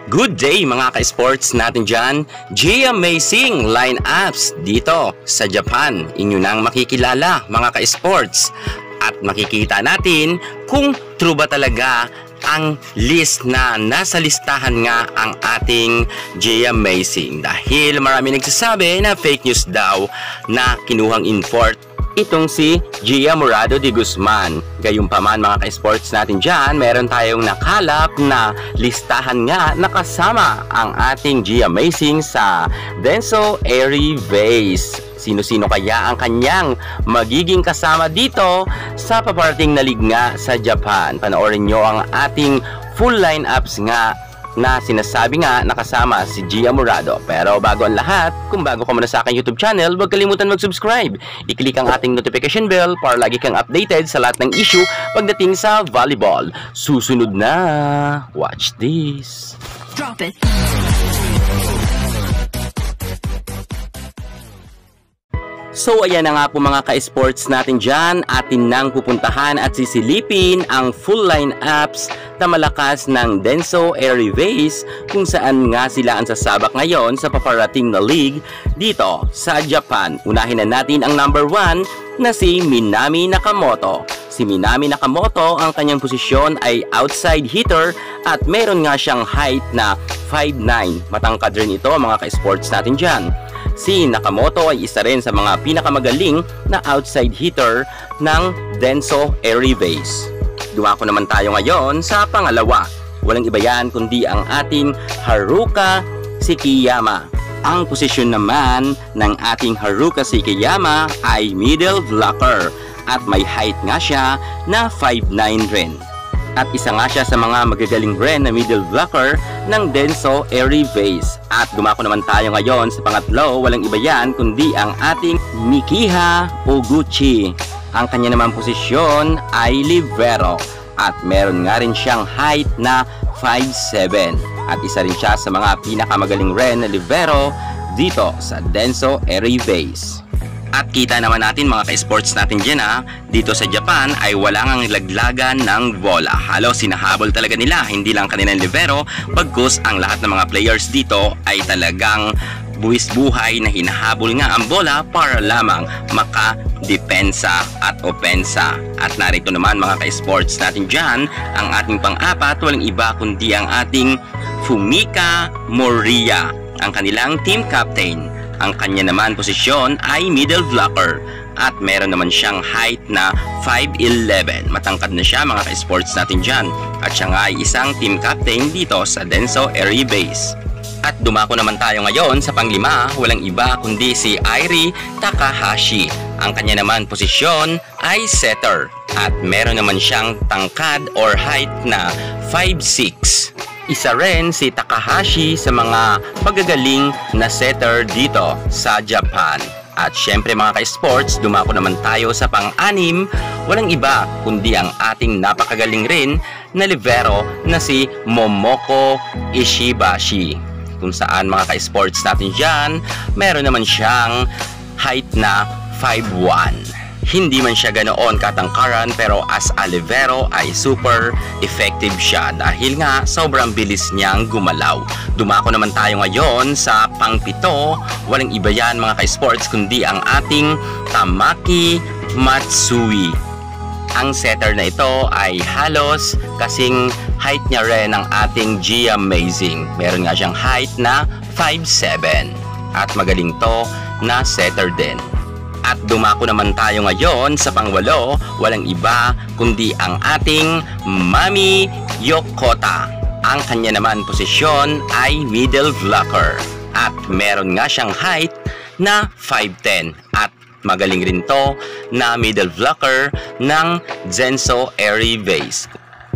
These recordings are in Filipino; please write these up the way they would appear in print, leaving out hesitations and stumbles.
Good day mga ka-sports natin dyan. G-Amazing lineups dito sa Japan. Inyo nang makikilala mga ka-sports. At makikita natin kung true ba talaga ang list na nasa listahan nga ang ating G-Amazing. Dahil marami nagsasabi na fake news daw na kinuhang import itong si Gia Morado de Guzman. Gayunpaman mga ka-sports natin dyan, meron tayong nakalap na listahan nga nakasama ang ating G-Amazing sa Denso Airy Vase. Sino-sino kaya ang kanyang magiging kasama dito sa paparating na liga sa Japan? Panoorin nyo ang ating full lineups nga na sinasabi nga nakasama si Gia Morado. Pero bago ang lahat, kung bago ka muna sa aking YouTube channel, huwag kalimutan mag-subscribe. I-click ang ating notification bell para lagi kang updated sa lahat ng issue pagdating sa volleyball. Susunod na! Watch this! Drop it! So ayan na nga po mga ka-sports natin dyan, atin nang pupuntahan at sisilipin ang full lineups na malakas ng Denso Airy Vase kung saan nga sila ang sasabak ngayon sa paparating na league dito sa Japan. Unahin na natin ang number 1 na si Minami Nakamoto. Si Minami Nakamoto, ang kanyang posisyon ay outside hitter at meron nga siyang height na 5'9". Matangkad rin ito mga ka-sports natin dyan. Si Nakamoto ay isa rin sa mga pinakamagaling na outside hitter ng Denso Airy Vase. Dumako naman tayo ngayon sa pangalawa. Walang iba yan kundi ang ating Haruka Sekiyama. Ang posisyon naman ng ating Haruka Sekiyama ay middle blocker at may height nga siya na 5'9 rin. At isa nga siya sa mga magagaling rin na middle blocker ng Denso Airy Vase. At dumako naman tayo ngayon sa pangatlo, walang iba yan kundi ang ating Mikiha Oguchi. Ang kanya naman posisyon ay libero at meron nga rin siyang height na 5'7". At isa rin siya sa mga pinakamagaling rin na libero dito sa Denso Airy Vase. At kita naman natin mga ka-sports natin dyan dito sa Japan ay wala ngang laglagan ng bola. Halos sinahabol talaga nila, hindi lang kanilang libero, pagkus ang lahat ng mga players dito ay talagang buwis buhay na hinahabol nga ang bola para lamang makadepensa at opensa. At narito naman mga ka-sports natin dyan, ang ating pang-apat, walang iba kundi ang ating Fumika Moriya, ang kanilang team captain. Ang kanya naman posisyon ay middle blocker at meron naman siyang height na 5'11". Matangkad na siya mga ka-sports natin dyan. At siya nga ay isang team captain dito sa Denso Airy Vase. At dumako naman tayo ngayon sa panglima, walang iba kundi si Airi Takahashi. Ang kanya naman posisyon ay setter at meron naman siyang tangkad or height na 5'6". Isa rin si Takahashi sa mga pagagaling na setter dito sa Japan. At syempre mga ka-sports, dumako naman tayo sa pang-anim, walang iba kundi ang ating napakagaling rin na libero na si Momoko Ishibashi. Kung saan mga ka-sports natin dyan, meron naman siyang height na 5'1". Hindi man siya ganoon katangkaran pero as a libero ay super effective siya dahil nga sobrang bilis niyang gumalaw. Dumako naman tayo ngayon sa pang-pito, walang iba yan mga ka-sports kundi ang ating Tamaki Matsui. Ang setter na ito ay halos kasing height niya rin ng ating G-Amazing. Meron nga siyang height na 5'7". At magaling to na setter din. At dumako naman tayo ngayon sa pangwalo, walang iba kundi ang ating Mami Yokota. Ang kanya naman posisyon ay middle blocker at meron nga siyang height na 5'10". At magaling rin to na middle blocker ng Denso Airy Vase.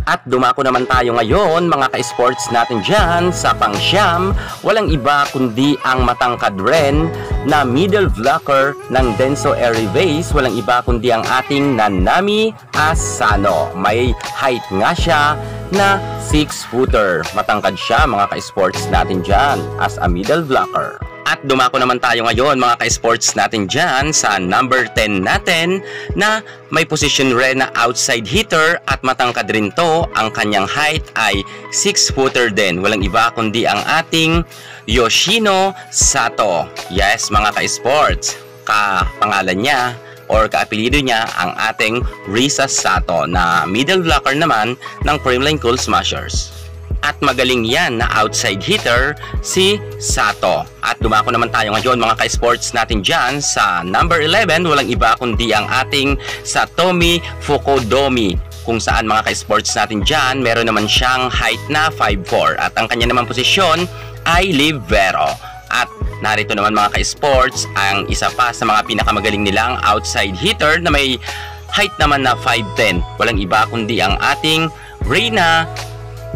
At dumako naman tayo ngayon mga ka-sports natin dyan sa pang-siyam, walang iba kundi ang matangkad ren na middle blocker ng Denso Airy Vase, walang iba kundi ang ating Nanami Asano. May height nga siya na 6-footer. Matangkad siya mga ka-sports natin dyan as a middle blocker. At At dumako naman tayo ngayon mga ka-sports natin dyan sa number 10 natin na may position rin na outside hitter at matangkad rin to. Ang kanyang height ay 6-footer din. Walang iba kundi ang ating Yoshino Sato. Yes mga ka-sports, kapangalan niya or kaapelido niya ang ating Risa Sato na middle blocker naman ng Creamline Cool Smashers. At magaling yan na outside hitter si Sato. At dumako naman tayo ngayon mga ka-sports natin dyan sa number 11. Walang iba kundi ang ating Satomi Fukudomi. Kung saan mga ka-sports natin dyan, meron naman siyang height na 5'4". At ang kanya naman posisyon ay libero. At narito naman mga ka-sports ang isa pa sa mga pinakamagaling nilang outside hitter na may height naman na 5'10". Walang iba kundi ang ating Reina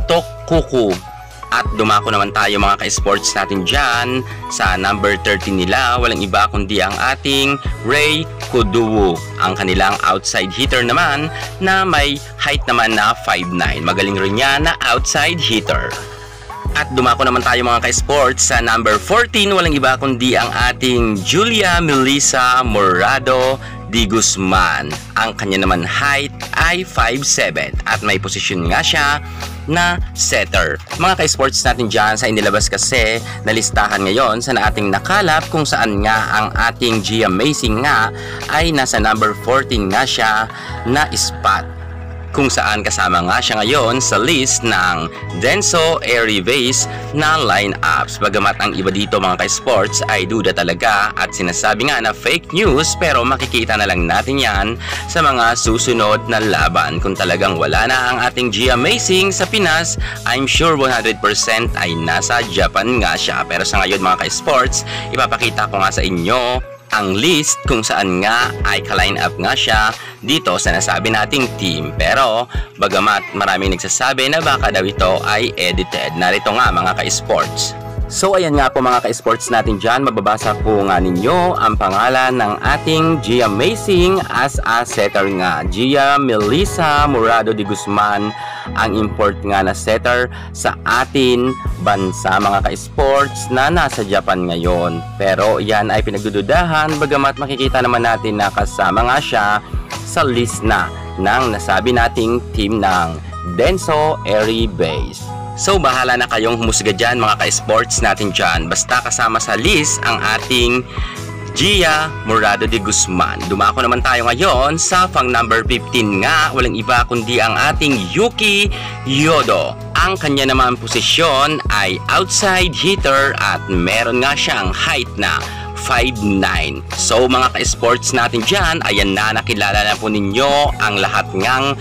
Tokuku. At dumako naman tayo mga ka-sports natin dyan sa number 13 nila. Walang iba kundi ang ating Ray Kuduwu. Ang kanilang outside hitter naman na may height naman na 5'9". Magaling rin yan na outside hitter. At dumako naman tayo mga ka-sports sa number 14. Walang iba kundi ang ating Julia Melissa Morado Di Guzman. Ang kanya naman height ay 5'7". At may posisyon nga siya na setter. Mga ka-sports natin dyan sa inilabas kasi na listahan ngayon sa ating nakalap kung saan nga ang ating Gia Amazing nga ay nasa number 14 nga siya na spot. Kung saan kasama nga siya ngayon sa list ng Denso Airy Vase na lineups. Bagamat ang iba dito mga ka-sports ay duda talaga at sinasabi nga na fake news, pero makikita na lang natin yan sa mga susunod na laban. Kung talagang wala na ang ating G Amazing sa Pinas, I'm sure 100% ay nasa Japan nga siya. Pero sa ngayon mga ka-sports, ipapakita ko nga sa inyo ang list kung saan nga ay ka-line up nga siya dito sa nasabi nating team. Pero bagamat maraming nagsasabi na baka daw ito ay edited, narito nga mga ka-sports. So ayan nga po mga ka-sports natin dyan, mababasa po nga ninyo ang pangalan ng ating Gia Amazing as a setter nga. Gia Melissa Morado Di Guzman ang import nga na setter sa atin bansa mga ka-sports na nasa Japan ngayon. Pero yan ay pinagdududahan bagamat makikita naman natin na kasama nga siya sa list na ng nasabi nating team ng Denso Airy Vase. So bahala na kayong humusga dyan mga ka-sports natin dyan. Basta kasama sa list ang ating Gia Morado Di Guzman. Dumako naman tayo ngayon sa pang number 15 nga. Walang iba kundi ang ating Yuki Yodo. Ang kanya naman posisyon ay outside hitter at meron nga siyang height na 5'9". So mga ka-sports natin dyan, ayan na, nakilala na po ninyo ang lahat ngang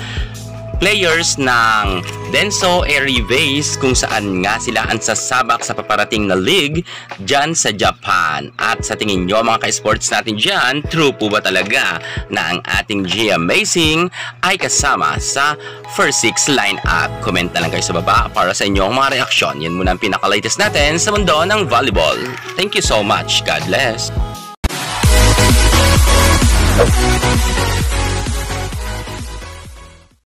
players ng Denso Airy Vase kung saan nga sila ang sasabak sa paparating na league dyan sa Japan. At sa tingin nyo mga ka-sports natin dyan, true po ba talaga na ang ating G Amazing ay kasama sa first 6 lineup? Comment na lang kayo sa baba para sa inyong mga reaksyon. Yan muna ang pinaka-latest natin sa mundo ng volleyball. Thank you so much. God bless.